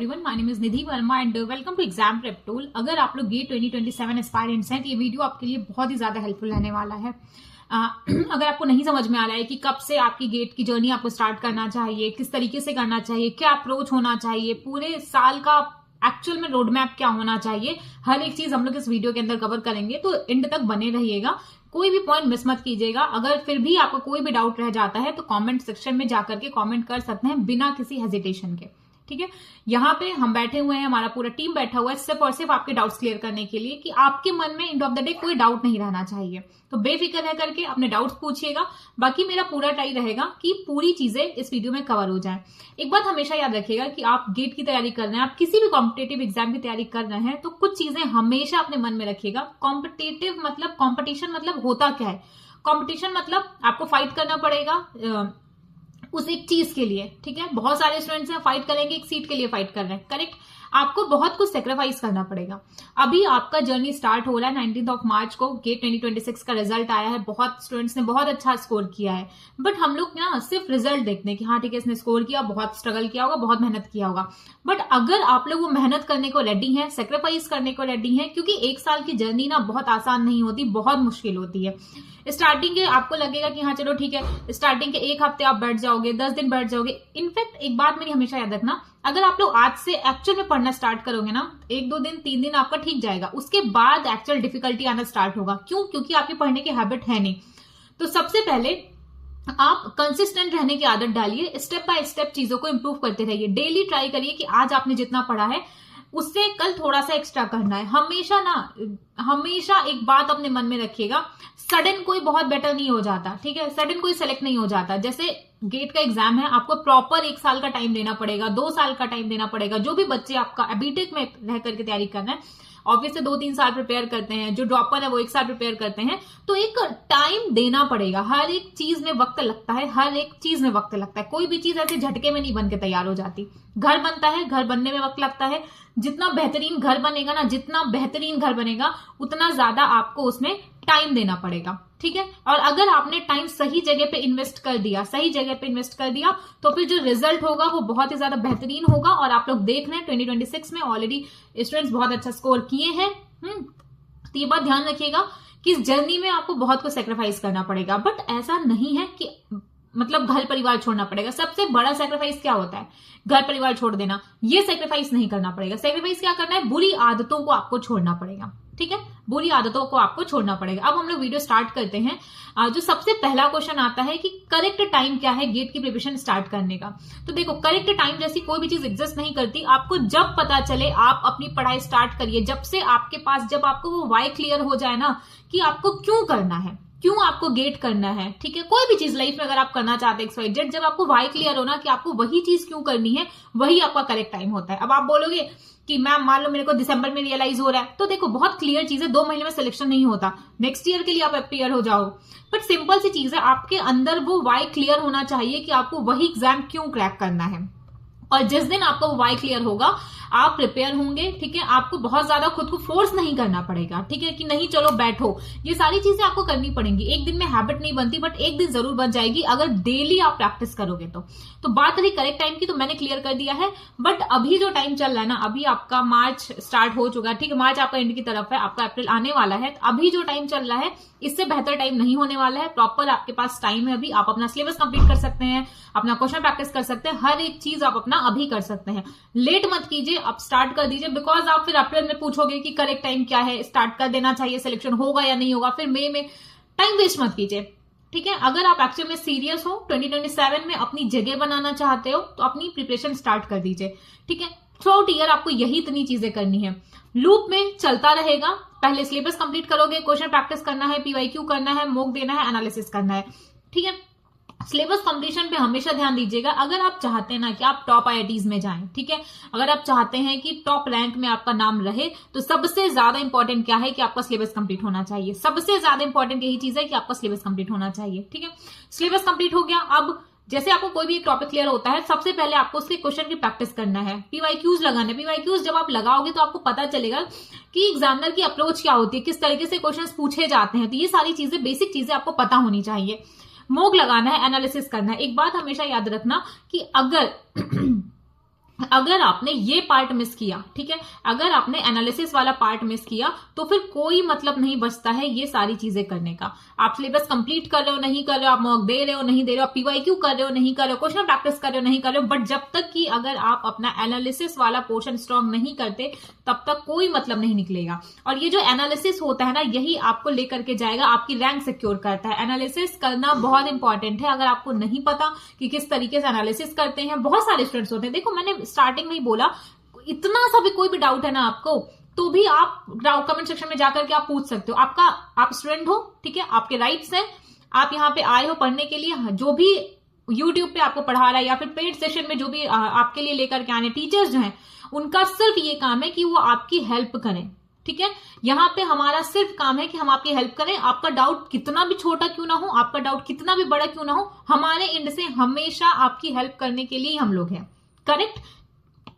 Everyone, my name is Nidhi Verma and welcome to exam prep tool. अगर आप लोग gate 2027 aspirants हैं तो ये वीडियो आपके लिए बहुत ही ज्यादा हेल्पफुल रहने वाला है। अगर आपको नहीं समझ में आ रहा है कि कब से आपकी गेट की जर्नी आपको स्टार्ट करना चाहिए, किस तरीके से करना चाहिए, क्या अप्रोच होना चाहिए, पूरे साल का एक्चुअल में रोड मैप क्या होना चाहिए, हर एक चीज हम लोग इस वीडियो के अंदर कवर करेंगे। तो एंड तक बने रहिएगा, कोई भी पॉइंट मिस मत कीजिएगा। अगर फिर भी आपको कोई भी डाउट रह जाता है तो कमेंट सेक्शन में जाकर के कमेंट कर सकते हैं बिना किसी हेजिटेशन के। ठीक है, यहाँ पे हम बैठे हुए हैं, हमारा पूरा टीम बैठा हुआ है सिर्फ और सिर्फ आपके डाउट्स क्लियर करने के लिए कि आपके मन में एंड ऑफ द डे कोई डाउट नहीं रहना चाहिए। तो बेफिक्र रह करके अपने डाउट्स पूछिएगा। बाकी मेरा पूरा ट्राई रहेगा कि पूरी चीजें इस वीडियो में कवर हो जाए। एक बात हमेशा याद रखिएगा कि आप गेट की तैयारी कर रहे हैं, आप किसी भी कॉम्पिटेटिव एग्जाम की तैयारी कर रहे हैं तो कुछ चीजें हमेशा अपने मन में रखिएगा। कॉम्पिटेटिव मतलब कॉम्पिटिशन मतलब होता क्या है? कॉम्पिटिशन मतलब आपको फाइट करना पड़ेगा उस एक चीज के लिए। ठीक है, बहुत सारे स्टूडेंट्स हैं फाइट करेंगे, एक सीट के लिए फाइट कर रहे हैं, करेक्ट। आपको बहुत कुछ सेक्रीफाइस करना पड़ेगा। अभी आपका जर्नी स्टार्ट हो रहा है 19 मार्च को, गेट 2026 का रिजल्ट आया है, बहुत स्टूडेंट्स ने बहुत अच्छा स्कोर किया है। बट हम लोग ना सिर्फ रिजल्ट देखते हैं कि हाँ ठीक है इसने स्कोर किया, बहुत स्ट्रगल किया होगा, बहुत मेहनत किया होगा। बट अगर आप लोग वो मेहनत करने को रेडी हैं, सेक्रीफाइस करने को रेडी हैं, क्योंकि एक साल की जर्नी ना बहुत आसान नहीं होती, बहुत मुश्किल होती है। स्टार्टिंग के आपको लगेगा कि हाँ चलो ठीक है, स्टार्टिंग के एक हफ्ते आप बैठ जाओगे, 10 दिन बैठ जाओगे। इनफैक्ट एक बात मेरी हमेशा याद रखना, अगर आप लोग आज से एक्चुअल में पढ़ना स्टार्ट करोगे ना, 1-2 दिन 3 दिन आपका ठीक जाएगा, उसके बाद एक्चुअल डिफिकल्टी आना स्टार्ट होगा। क्यों? क्योंकि आपकी पढ़ने की हैबिट है नहीं। तो सबसे पहले आप कंसिस्टेंट रहने की आदत डालिए, स्टेप बाय स्टेप चीजों को इंप्रूव करते रहिए। डेली ट्राई करिए कि आज आपने जितना पढ़ा है उससे कल थोड़ा सा एक्स्ट्रा करना है। हमेशा एक बात अपने मन में रखिएगा, सडन कोई बहुत बेटर नहीं हो जाता। ठीक है, सडन कोई सेलेक्ट नहीं हो जाता। जैसे गेट का एग्जाम है, आपको प्रॉपर 1 साल का टाइम देना पड़ेगा, 2 साल का टाइम देना पड़ेगा। जो भी बच्चे आपका बीटेक में रह करके तैयारी करना है, ऑब्वियसली 2-3 साल प्रिपेयर करते हैं, जो ड्रॉपर है वो 1 साल प्रिपेयर करते हैं, तो एक टाइम देना पड़ेगा। हर एक चीज में वक्त लगता है, हर एक चीज में वक्त लगता है। कोई भी चीज ऐसे झटके में नहीं बन के तैयार हो जाती। घर बनता है, घर बनने में वक्त लगता है। जितना बेहतरीन घर बनेगा ना, जितना बेहतरीन घर बनेगा उतना ज्यादा आपको उसमें टाइम देना पड़ेगा। ठीक है, और अगर आपने टाइम सही जगह पे इन्वेस्ट कर दिया, तो फिर जो रिजल्ट होगा वो बहुत ही ज्यादा बेहतरीन होगा। और आप लोग देख रहे हैं 2026 में ऑलरेडी स्टूडेंट्स बहुत अच्छा स्कोर किए हैं। तो ये बात ध्यान रखिएगा कि इस जर्नी में आपको बहुत कुछ सेक्रीफाइस करना पड़ेगा। बट ऐसा नहीं है कि मतलब घर परिवार छोड़ना पड़ेगा। सबसे बड़ा सेक्रीफाइस क्या होता है? घर परिवार छोड़ देना। ये सेक्रीफाइस नहीं करना पड़ेगा। सेक्रीफाइस क्या करना है? बुरी आदतों को आपको छोड़ना पड़ेगा। ठीक है, बुरी आदतों को आपको छोड़ना पड़ेगा। अब हम लोग वीडियो स्टार्ट करते हैं। जो सबसे पहला क्वेश्चन आता है कि करेक्ट टाइम क्या है गेट की प्रिपरेशन स्टार्ट करने का। तो देखो, करेक्ट टाइम जैसी कोई भी चीज एग्जिस्ट नहीं करती। आपको जब पता चले आप अपनी पढ़ाई स्टार्ट करिए। जब से आपके पास, जब आपको वो वाई क्लियर हो जाए ना कि आपको क्यों करना है, क्यों आपको गेट करना है। ठीक है, कोई भी चीज लाइफ में अगर आप करना चाहते हैं XYZ, जब आपको वाई क्लियर हो ना कि आपको वही चीज क्यों करनी है, वही आपका करेक्ट टाइम होता है। अब आप बोलोगे कि मैम मान लो मेरे को दिसंबर में रियलाइज हो रहा है, तो देखो बहुत क्लियर चीज है, 2 महीने में सिलेक्शन नहीं होता, नेक्स्ट ईयर के लिए आप अपियर हो जाओ। बट सिंपल सी चीज है, आपके अंदर वो वाई क्लियर होना चाहिए कि आपको वही एग्जाम क्यों क्रैक करना है। और जिस दिन आपको वाई क्लियर होगा आप प्रिपेयर होंगे। ठीक है, आपको बहुत ज्यादा खुद को फोर्स नहीं करना पड़ेगा। ठीक है, कि नहीं चलो बैठो, ये सारी चीजें आपको करनी पड़ेंगी। एक दिन में हैबिट नहीं बनती, बट एक दिन जरूर बन जाएगी अगर डेली आप प्रैक्टिस करोगे तो बात रही करेक्ट टाइम की, तो मैंने क्लियर कर दिया है। बट अभी जो टाइम चल रहा है ना, अभी आपका मार्च स्टार्ट हो चुका है। ठीक है, मार्च आपका एंड की तरफ है, आपका अप्रैल आने वाला है। तो अभी जो टाइम चल रहा है इससे बेहतर टाइम नहीं होने वाला है। प्रॉपर आपके पास टाइम है अभी, आप अपना सिलेबस कंप्लीट कर सकते हैं, अपना क्वेश्चन प्रैक्टिस कर सकते हैं, हर एक चीज आप अपना अभी कर सकते हैं। लेट मत कीजिए, आप स्टार्ट कर दीजिए। बिकॉज आप फिर अप्रैल में पूछोगे कि करेक्ट टाइम क्या है, स्टार्ट कर देना चाहिए, सिलेक्शन होगा या नहीं होगा, फिर मई में टाइम वेस्ट मत कीजिए। ठीक है, अगर आप एक्चुअल में सीरियस हो, 2027 में अपनी जगह बनाना चाहते हो, तो अपनी प्रिपरेशन स्टार्ट कर दीजिए। ठीक है, थ्रू आउट ईयर आपको यही इतनी चीजें करनी है। लूप में चलता रहेगा। पहले सिलेबस कंप्लीट करोगे, क्वेश्चन प्रैक्टिस करना है, PYQ करना है, मॉक देना है, एनालिसिस करना है। ठीक है, सिलेबस कंप्लीशन पे हमेशा ध्यान दीजिएगा। अगर आप चाहते हैं ना कि आप टॉप IITs में जाएं, ठीक है, अगर आप चाहते हैं कि टॉप रैंक में आपका नाम रहे, तो सबसे ज्यादा इंपॉर्टेंट क्या है कि आपका सिलेबस कंप्लीट होना चाहिए। सबसे ज्यादा इंपॉर्टेंट यही चीज है कि आपका सिलेबस कंप्लीट होना चाहिए। ठीक है, सिलेबस कंप्लीट हो गया। अब जैसे आपको कोई भी एक टॉपिक क्लियर होता है, सबसे पहले आपको उसके क्वेश्चन की प्रैक्टिस करना है, PYQs लगाना है। PYQs जब आप लगाओगे तो आपको पता चलेगा कि एग्जामिनर की अप्रोच क्या होती है, किस तरीके से क्वेश्चंस पूछे जाते हैं। तो ये सारी चीजें, बेसिक चीजें आपको पता होनी चाहिए। मॉक लगाना है, एनालिसिस करना है। एक बात हमेशा याद रखना कि अगर अगर आपने ये पार्ट मिस किया, ठीक है, अगर आपने एनालिसिस वाला पार्ट मिस किया तो फिर कोई मतलब नहीं बचता है ये सारी चीजें करने का। आप सिलेबस कंप्लीट कर रहे हो नहीं कर रहे हो, आप मॉक दे रहे हो नहीं दे रहे हो, आप पीवाईक्यू कर रहे हो नहीं कर रहे हो, क्वेश्चन प्रैक्टिस कर रहे हो नहीं कर रहे हो, बट जब तक कि अगर आप अपना एनालिसिस वाला पोर्शन स्ट्रॉन्ग नहीं करते तब तक कोई मतलब नहीं निकलेगा। और ये जो एनालिसिस होता है ना, यही आपको लेकर के जाएगा, आपकी रैंक सिक्योर करता है। एनालिसिस करना बहुत इंपॉर्टेंट है। अगर आपको नहीं पता कि किस तरीके से एनालिसिस करते हैं, बहुत सारे स्टूडेंट्स होते हैं, देखो मैंने स्टार्टिंग में ही बोला, इतना सा भी कोई भी डाउट है ना आपको, तो भी आप कमेंट सेक्शन में जाकर के आप पूछ सकते हो। आप स्टूडेंट हो, ठीक है, आपके राइट्स हैं, आप यहाँ पे आए हो पढ़ने के लिए, जो भी यूट्यूब पे आपको पढ़ा रहा है या फिर पेड सेशन में जो भी आपके लिए लेकर के आने टीचर्स जो हैं, उनका सिर्फ ये काम है कि वो आपकी हेल्प करें, ठीक है। यहाँ पे हमारा सिर्फ काम है कि हम आपकी हेल्प करें। आपका डाउट कितना भी छोटा क्यों ना हो, आपका डाउट कितना भी बड़ा क्यों ना हो, हमारे एंड से हमेशा आपकी हेल्प करने के लिए हम लोग हैं, करेक्ट।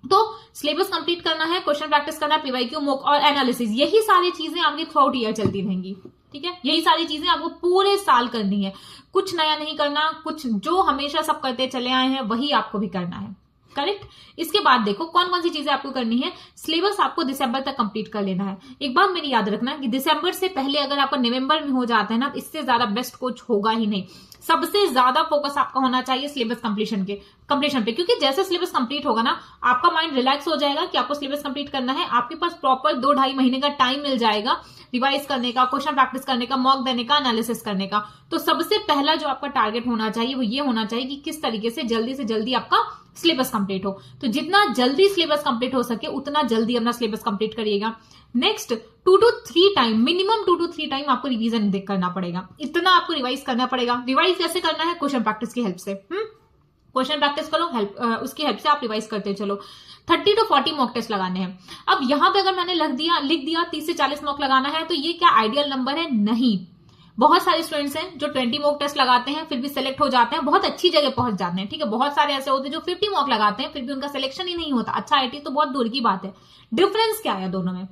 तो सिलेबस कंप्लीट करना है, क्वेश्चन प्रैक्टिस करना है, पीवाईक्यू, मॉक और एनालिसिस, यही सारी चीजें आपकी थ्रू आउट ईयर चलती रहेंगी, ठीक है। यही सारी चीजें आपको पूरे साल करनी है, कुछ नया नहीं करना, कुछ जो हमेशा सब करते चले आए हैं वही आपको भी करना है, करेक्ट। इसके बाद देखो कौन कौन सी चीजें आपको करनी है। सिलेबस आपको दिसंबर तक कंप्लीट कर लेना है। एक बात मेरी याद रखना कि दिसंबर से पहले अगर आपका नवंबर में हो जाता है ना, इससे ज्यादा बेस्ट कुछ होगा ही नहीं। सबसे ज्यादा फोकस आपका होना चाहिए सिलेबस कंप्लीशन पे, क्योंकि जैसे सिलेबस कंप्लीट होगा ना, आपका माइंड रिलैक्स हो जाएगा कि आपको सिलेबस कंप्लीट करना है। आपके पास प्रॉपर 2-2.5 महीने का टाइम मिल जाएगा रिवाइज करने का, क्वेश्चन प्रैक्टिस करने का, मॉक देने का, एनालिसिस करने का। तो सबसे पहला जो आपका टारगेट होना चाहिए वो ये होना चाहिए कि किस तरीके से जल्दी आपका सिलेबस कंप्लीट हो। तो जितना जल्दी सिलेबस कंप्लीट हो सके उतना जल्दी अपना सिलेबस कंप्लीट करिएगा। Next 2 to 3 time, minimum 2 to 3 time आपको रिवीजन करना पड़ेगा, इतना आपको रिवाइज करना पड़ेगा। रिवाइज कैसे करना है? क्वेश्चन प्रैक्टिस की हेल्प से। क्वेश्चन प्रैक्टिस करो, उसकी हेल्प से आप रिवाइज करते चलो। 30 to 40 मॉक टेस्ट लगाने हैं। अब यहां पे अगर मैंने लिख दिया 30 से 40 मॉक लगाना है, तो ये क्या आइडियल नंबर है? नहीं। बहुत सारे स्टूडेंट्स हैं जो 20 मॉक टेस्ट लगाते हैं फिर भी सिलेक्ट हो जाते हैं, बहुत अच्छी जगह पहुंच जाते हैं, ठीक है। बहुत सारे ऐसे होते हैं जो 50 मॉक लगाते हैं फिर भी उनका सिलेक्शन ही नहीं होता। अच्छा आईटी तो बहुत दूर की बात है। डिफरेंस क्या है दोनों में?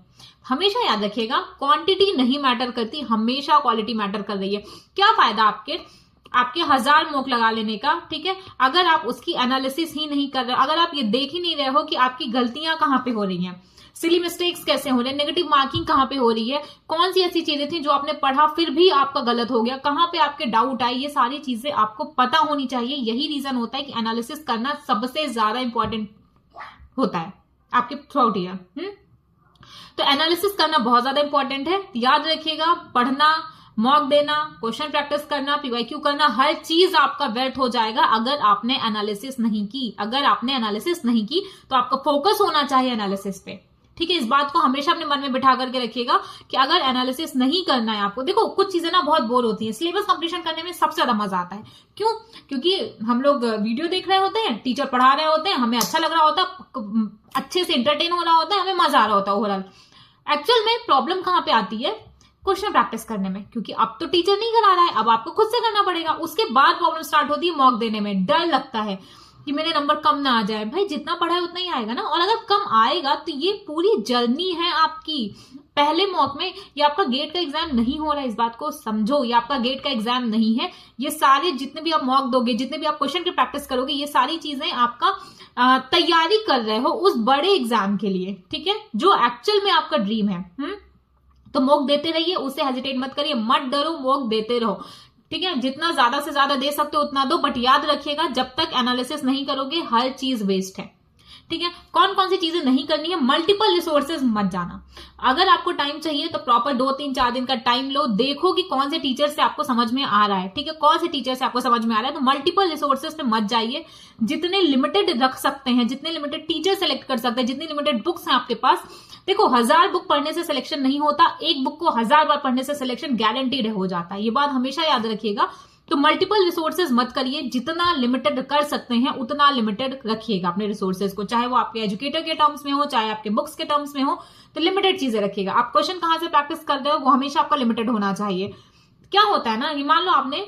हमेशा याद रखिएगा, क्वांटिटी नहीं मैटर करती, हमेशा क्वालिटी मैटर कर रही है। क्या फायदा आपके 1000 मॉक लगा लेने का, ठीक है, अगर आप उसकी एनालिसिस ही नहीं कर रहे, अगर आप ये देख ही नहीं रहे हो कि आपकी गलतियां कहां पे हो रही हैं, सिली मिस्टेक्स कैसे हो रहे हैं, नेगेटिव मार्किंग कहां पे हो रही है, कौन सी ऐसी चीजें थी जो आपने पढ़ा फिर भी आपका गलत हो गया, कहां पे आपके डाउट आए, ये सारी चीजें आपको पता होनी चाहिए। यही रीजन होता है कि एनालिसिस करना सबसे ज्यादा इंपॉर्टेंट होता है आपके थ्रू आउट ईयर। तो एनालिसिस करना बहुत ज्यादा इंपॉर्टेंट है। याद रखिएगा, पढ़ना, मॉक देना, क्वेश्चन प्रैक्टिस करना, पीवाईक्यू करना, हर चीज आपका व्यर्थ हो जाएगा अगर आपने एनालिसिस नहीं की। अगर आपने एनालिसिस नहीं की तो आपका फोकस होना चाहिए एनालिसिस पे, ठीक है। इस बात को हमेशा अपने मन में बिठा करके रखिएगा कि अगर एनालिसिस नहीं करना है आपको, देखो कुछ चीजें ना बहुत बोर होती हैं, सिलेबस कंप्लीशन करने में सबसे ज्यादा मजा आता है। क्यों? क्योंकि हम लोग वीडियो देख रहे होते हैं, टीचर पढ़ा रहे होते हैं, हमें अच्छा लग रहा होता है, अच्छे से एंटरटेन हो रहा होता है, हमें मजा आ रहा होता है ओवरऑल। एक्चुअल में प्रॉब्लम कहां पे आती है? क्वेश्चन प्रैक्टिस करने में, क्योंकि अब तो टीचर नहीं करा रहा है, अब आपको खुद से करना पड़ेगा। उसके बाद प्रॉब्लम स्टार्ट होती है मॉक देने में। डर लगता है कि मेरे नंबर कम ना आ जाए। भाई जितना पढ़ा है उतना ही आएगा ना, और अगर कम आएगा तो ये पूरी जर्नी है आपकी। पहले मॉक में ये आपका गेट का एग्जाम नहीं हो रहा है, इस बात को समझो, ये आपका गेट का एग्जाम नहीं है। ये सारे जितने भी आप मॉक दोगे, जितने भी आप क्वेश्चन की प्रैक्टिस करोगे, ये सारी चीजें आपका तैयारी कर रहे हो उस बड़े एग्जाम के लिए, ठीक है, जो एक्चुअल में आपका ड्रीम है। तो मॉक देते रहिए, उससे हेजिटेट मत करिए, मत डरो, मॉक देते रहो, ठीक है। जितना ज्यादा से ज्यादा दे सकते हो उतना दो, बट याद रखिएगा जब तक एनालिसिस नहीं करोगे हर चीज वेस्ट है, ठीक है। कौन कौन सी चीजें नहीं करनी है? मल्टीपल रिसोर्सेज मत जाना। अगर आपको टाइम चाहिए तो प्रॉपर 2-3-4 दिन का टाइम लो, देखो कि कौन से टीचर से आपको समझ में आ रहा है, ठीक है, कौन से टीचर से आपको समझ में आ रहा है। तो मल्टीपल रिसोर्सेज पे मत जाइए। जितने लिमिटेड रख सकते हैं, जितने लिमिटेड टीचर सेलेक्ट कर सकते हैं, जितनी लिमिटेड बुक्स हैं आपके पास, देखो 1000 बुक पढ़ने से सिलेक्शन नहीं होता, एक बुक को 1000 बार पढ़ने से सिलेक्शन गारंटीड हो जाता है। ये बात हमेशा याद रखिएगा। तो मल्टीपल रिसोर्सेज मत करिए, जितना लिमिटेड कर सकते हैं उतना लिमिटेड रखिएगा अपने रिसोर्सेज को, चाहे वो आपके एजुकेटर के टर्म्स में हो, चाहे आपके बुक्स के टर्म्स में हो, तो लिमिटेड चीजें रखिएगा। आप क्वेश्चन कहां से प्रैक्टिस कर रहे हो वो हमेशा आपका लिमिटेड होना चाहिए। क्या होता है ना, मान लो आपने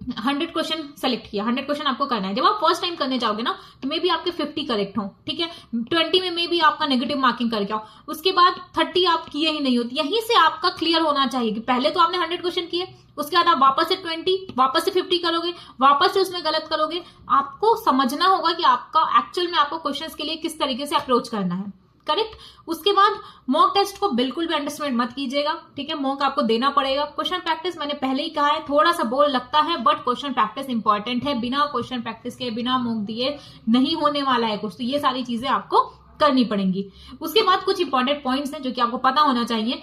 100 क्वेश्चन सेलेक्ट किया, 100 क्वेश्चन आपको करना है। जब आप फर्स्ट टाइम करने जाओगे ना तो मे बी आपके 50 करेक्ट हो, ठीक है, 20 में मे बी आपका नेगेटिव मार्किंग करके आओ, उसके बाद 30 आप किए ही नहीं होती। यहीं से आपका क्लियर होना चाहिए कि पहले तो आपने 100 क्वेश्चन किए, उसके बाद आप वापस से 20, वापस से 50 करोगे, वापस से उसमें गलत करोगे। आपको समझना होगा कि आपका एक्चुअल में आपको क्वेश्चंस के लिए किस तरीके से अप्रोच करना है, करेक्ट। उसके बाद मॉक टेस्ट को बिल्कुल भी अंडरस्टैंड मत कीजिएगा, ठीक है, मॉक आपको देना पड़ेगा। क्वेश्चन प्रैक्टिस मैंने पहले ही कहा है, थोड़ा सा बोर लगता है बट क्वेश्चन प्रैक्टिस इंपॉर्टेंट है। बिना क्वेश्चन प्रैक्टिस के, बिना मॉक दिए नहीं होने वाला है कुछ, तो ये सारी चीजें आपको करनी पड़ेंगी। उसके बाद कुछ इंपॉर्टेंट पॉइंट्स हैं जो कि आपको पता होना चाहिए।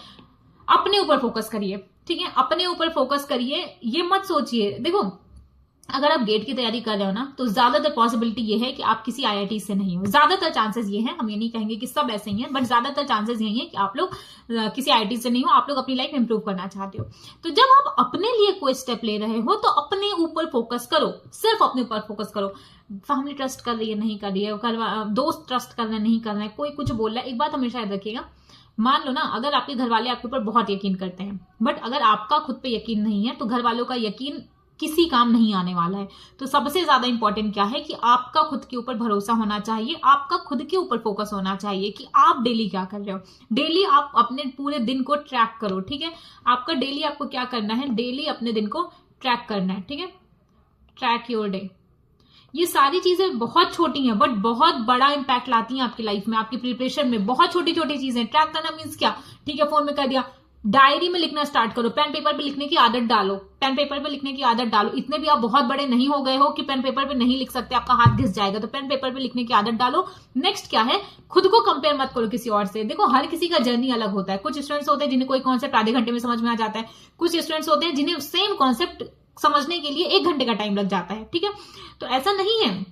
अपने ऊपर फोकस करिए, ठीक है, अपने ऊपर फोकस करिए। ये मत सोचिए, देखो अगर आप गेट की तैयारी कर रहे हो ना तो ज्यादातर पॉसिबिलिटी ये है कि आप किसी आईआईटी से नहीं हो, ज्यादातर चांसेस ये हैं, हम ये नहीं कहेंगे कि सब ऐसे ही हैं, बट ज्यादातर चांसेस यही है कि आप लोग किसी आईआईटी से नहीं हो, आप लोग अपनी लाइफ इंप्रूव करना चाहते हो। तो जब आप अपने लिए कोई स्टेप ले रहे हो तो अपने ऊपर फोकस करो, सिर्फ अपने ऊपर फोकस करो। फैमिली ट्रस्ट कर रही है, नहीं कर रही है, दोस्त ट्रस्ट कर रहे हैं, नहीं कर रहे हैं, कोई कुछ बोल रहा है, एक बात हमेशा याद रखिएगा, मान लो ना अगर आपके घर वाले आपके ऊपर बहुत यकीन करते हैं बट अगर आपका खुद पे यकीन नहीं है तो घर वालों का यकीन किसी काम नहीं आने वाला है। तो सबसे ज्यादा इंपॉर्टेंट क्या है कि आपका खुद के ऊपर भरोसा होना चाहिए, आपका खुद के ऊपर फोकस होना चाहिए कि आप डेली क्या कर रहे हो। डेली आप अपने पूरे दिन को ट्रैक करो, ठीक है, आपका डेली आपको क्या करना है, डेली अपने दिन को ट्रैक करना है, ठीक है, ट्रैक योर डे। ये सारी चीजें बहुत छोटी हैं बट बहुत बड़ा इंपैक्ट लाती हैं आपकी लाइफ में, आपकी प्रिपरेशन में। बहुत छोटी छोटी चीजें ट्रैक करना मीन्स क्या, ठीक है, फोन में कर दिया, डायरी में लिखना स्टार्ट करो, पेन पेपर पे लिखने की आदत डालो, पेन पेपर पे लिखने की आदत डालो। इतने भी आप बहुत बड़े नहीं हो गए हो कि पेन पेपर पे नहीं लिख सकते, आपका हाथ घिस जाएगा, तो पेन पेपर पे लिखने की आदत डालो। नेक्स्ट क्या है, खुद को कंपेयर मत करो किसी और से। देखो हर किसी का जर्नी अलग होता है, कुछ स्टूडेंट्स होते हैं जिन्हें कोई कॉन्सेप्ट आधे घंटे में समझ में आ जाता है, कुछ स्टूडेंट्स होते हैं जिन्हें सेम कॉन्सेप्ट समझने के लिए 1 घंटे का टाइम लग जाता है, ठीक है। तो ऐसा नहीं है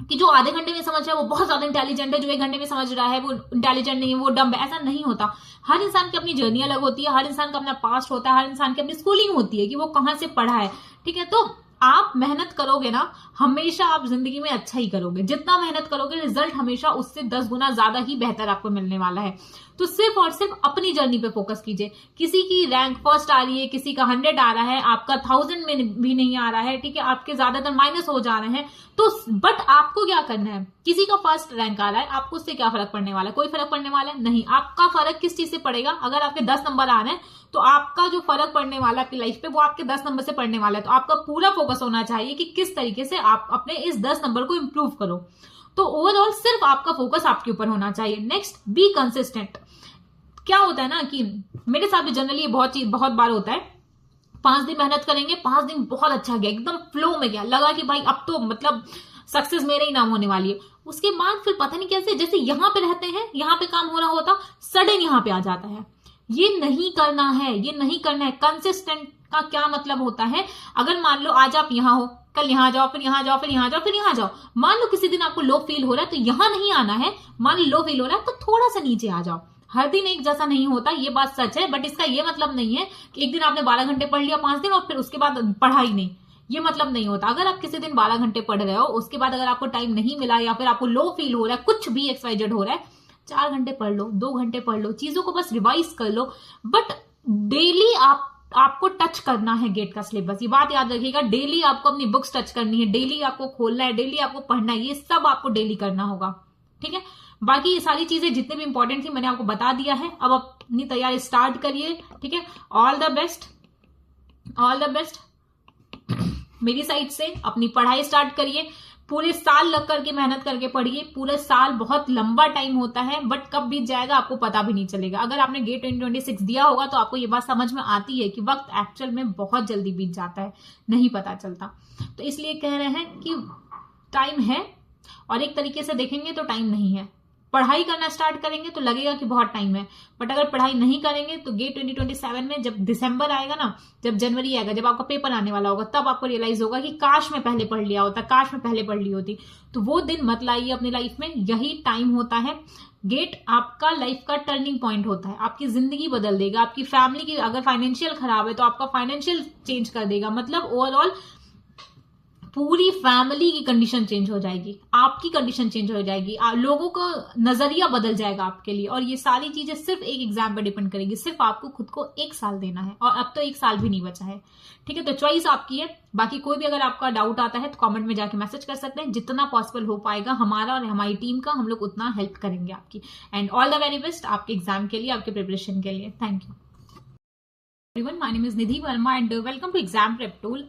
कि जो आधे घंटे में समझ रहा है वो बहुत ज्यादा इंटेलिजेंट है, जो 1 घंटे में समझ रहा है वो इंटेलिजेंट नहीं है, वो डम्ब है, ऐसा नहीं होता। हर इंसान की अपनी जर्नी अलग होती है, हर इंसान का अपना पास्ट होता है, हर इंसान की अपनी स्कूलिंग होती है कि वो कहाँ से पढ़ा है, ठीक है। तो आप मेहनत करोगे ना, हमेशा आप जिंदगी में अच्छा ही करोगे। जितना मेहनत करोगे रिजल्ट हमेशा उससे 10 गुना ज्यादा ही बेहतर आपको मिलने वाला है। तो सिर्फ और सिर्फ अपनी जर्नी पे फोकस कीजिए। किसी की रैंक फर्स्ट आ रही है, किसी का 100 आ रहा है, आपका 1000 में भी नहीं आ रहा है, ठीक है, आपके ज्यादातर माइनस हो जा रहे हैं, तो बट आपको क्या करना है, किसी का फर्स्ट रैंक आ रहा है, आपको उससे क्या फर्क पड़ने वाला है, कोई फर्क पड़ने वाला है नहीं। आपका फर्क किस चीज से पड़ेगा, अगर आपके 10 नंबर आ रहे हैं तो आपका जो फर्क पड़ने वाला है आपकी लाइफ पे वो आपके 10 नंबर से पड़ने वाला है। तो आपका पूरा फोकस होना चाहिए कि किस तरीके से आप अपने इस 10 नंबर को इंप्रूव करो। तो ओवरऑल सिर्फ आपका फोकस आपके ऊपर होना चाहिए। Next, be consistent. क्या होता है ना कि मेरे साथ भी जनरली बहुत बार होता है, 5 दिन मेहनत करेंगे, 5 दिन बहुत अच्छा गया, एकदम फ्लो में गया, लगा कि भाई अब तो मतलब सक्सेस मेरे ही नाम होने वाली है। उसके बाद फिर पता नहीं कैसे, जैसे यहां पे रहते हैं, यहां पे काम हो रहा होता, सडन यहां पे आ जाता है। ये नहीं करना है, ये नहीं करना है। कंसिस्टेंट का क्या मतलब होता है, अगर मान लो आज आप यहां हो, कल यहां जाओ, फिर यहां जाओ, फिर यहां जाओ, फिर यहां जाओ। मान लो किसी दिन आपको लो फील हो रहा है तो यहां नहीं आना है, मान लो लो फील हो रहा है तो थोड़ा सा नीचे आ जाओ। हर दिन एक जैसा नहीं होता, ये बात सच है, बट इसका ये मतलब नहीं है कि एक दिन आपने 12 घंटे पढ़ लिया 5 दिन और फिर उसके बाद पढ़ा ही नहीं, ये मतलब नहीं होता। अगर आप किसी दिन 12 घंटे पढ़ रहे हो, उसके बाद अगर आपको टाइम नहीं मिला या फिर आपको लो फील हो रहा है, कुछ भी XYZ हो रहा है, 4 घंटे पढ़ लो, 2 घंटे पढ़ लो, चीजों को बस रिवाइज कर लो। बट डेली आपको टच करना है गेट का सिलेबस, ये बात याद रखिएगा। डेली आपको अपनी बुक्स टच करनी है, डेली आपको खोलना है, डेली आपको पढ़ना है, ये सब आपको डेली करना होगा, ठीक है। बाकी ये सारी चीजें जितने भी इंपॉर्टेंट थी मैंने आपको बता दिया है। अब अपनी तैयारी स्टार्ट करिए, ठीक है। All the best, all the best मेरी साइड से। अपनी पढ़ाई स्टार्ट करिए, पूरे साल लग करके मेहनत करके पढ़िए। पूरे साल बहुत लंबा टाइम होता है बट कब बीत जाएगा आपको पता भी नहीं चलेगा। अगर आपने गेट 2026 दिया होगा तो आपको ये बात समझ में आती है कि वक्त एक्चुअल में बहुत जल्दी बीत जाता है, नहीं पता चलता। तो इसलिए कह रहे हैं कि टाइम है, और एक तरीके से देखेंगे तो टाइम नहीं है। पढ़ाई करना स्टार्ट करेंगे तो लगेगा कि बहुत टाइम है, बट अगर पढ़ाई नहीं करेंगे तो गेट 2027 में जब दिसंबर आएगा ना, जब जनवरी आएगा, जब आपका पेपर आने वाला होगा, तब आपको रियलाइज होगा कि काश मैं पहले पढ़ लिया होता, काश मैं पहले पढ़ ली होती। तो वो दिन मत लाइए अपनी लाइफ में, यही टाइम होता है। गेट आपका लाइफ का टर्निंग पॉइंट होता है, आपकी जिंदगी बदल देगा। आपकी फैमिली की अगर फाइनेंशियल खराब है तो आपका फाइनेंशियल चेंज कर देगा। मतलब ओवरऑल पूरी फैमिली की कंडीशन चेंज हो जाएगी, आपकी कंडीशन चेंज हो जाएगी, लोगों का नजरिया बदल जाएगा आपके लिए। और ये सारी चीजें सिर्फ एक एग्जाम पर डिपेंड करेगी। सिर्फ आपको खुद को 1 साल देना है, और अब तो 1 साल भी नहीं बचा है। ठीक है, तो चॉइस आपकी है। बाकी कोई भी अगर आपका डाउट आता है तो कमेंट में जाके मैसेज कर सकते हैं। जितना पॉसिबल हो पाएगा हमारा और हमारी टीम का, हम लोग उतना हेल्प करेंगे आपकी। And all the very best आपके एग्जाम के लिए, आपके प्रिपरेशन के लिए। Thank you everyone, my name is Nidhi Verma and welcome to exam prep tool.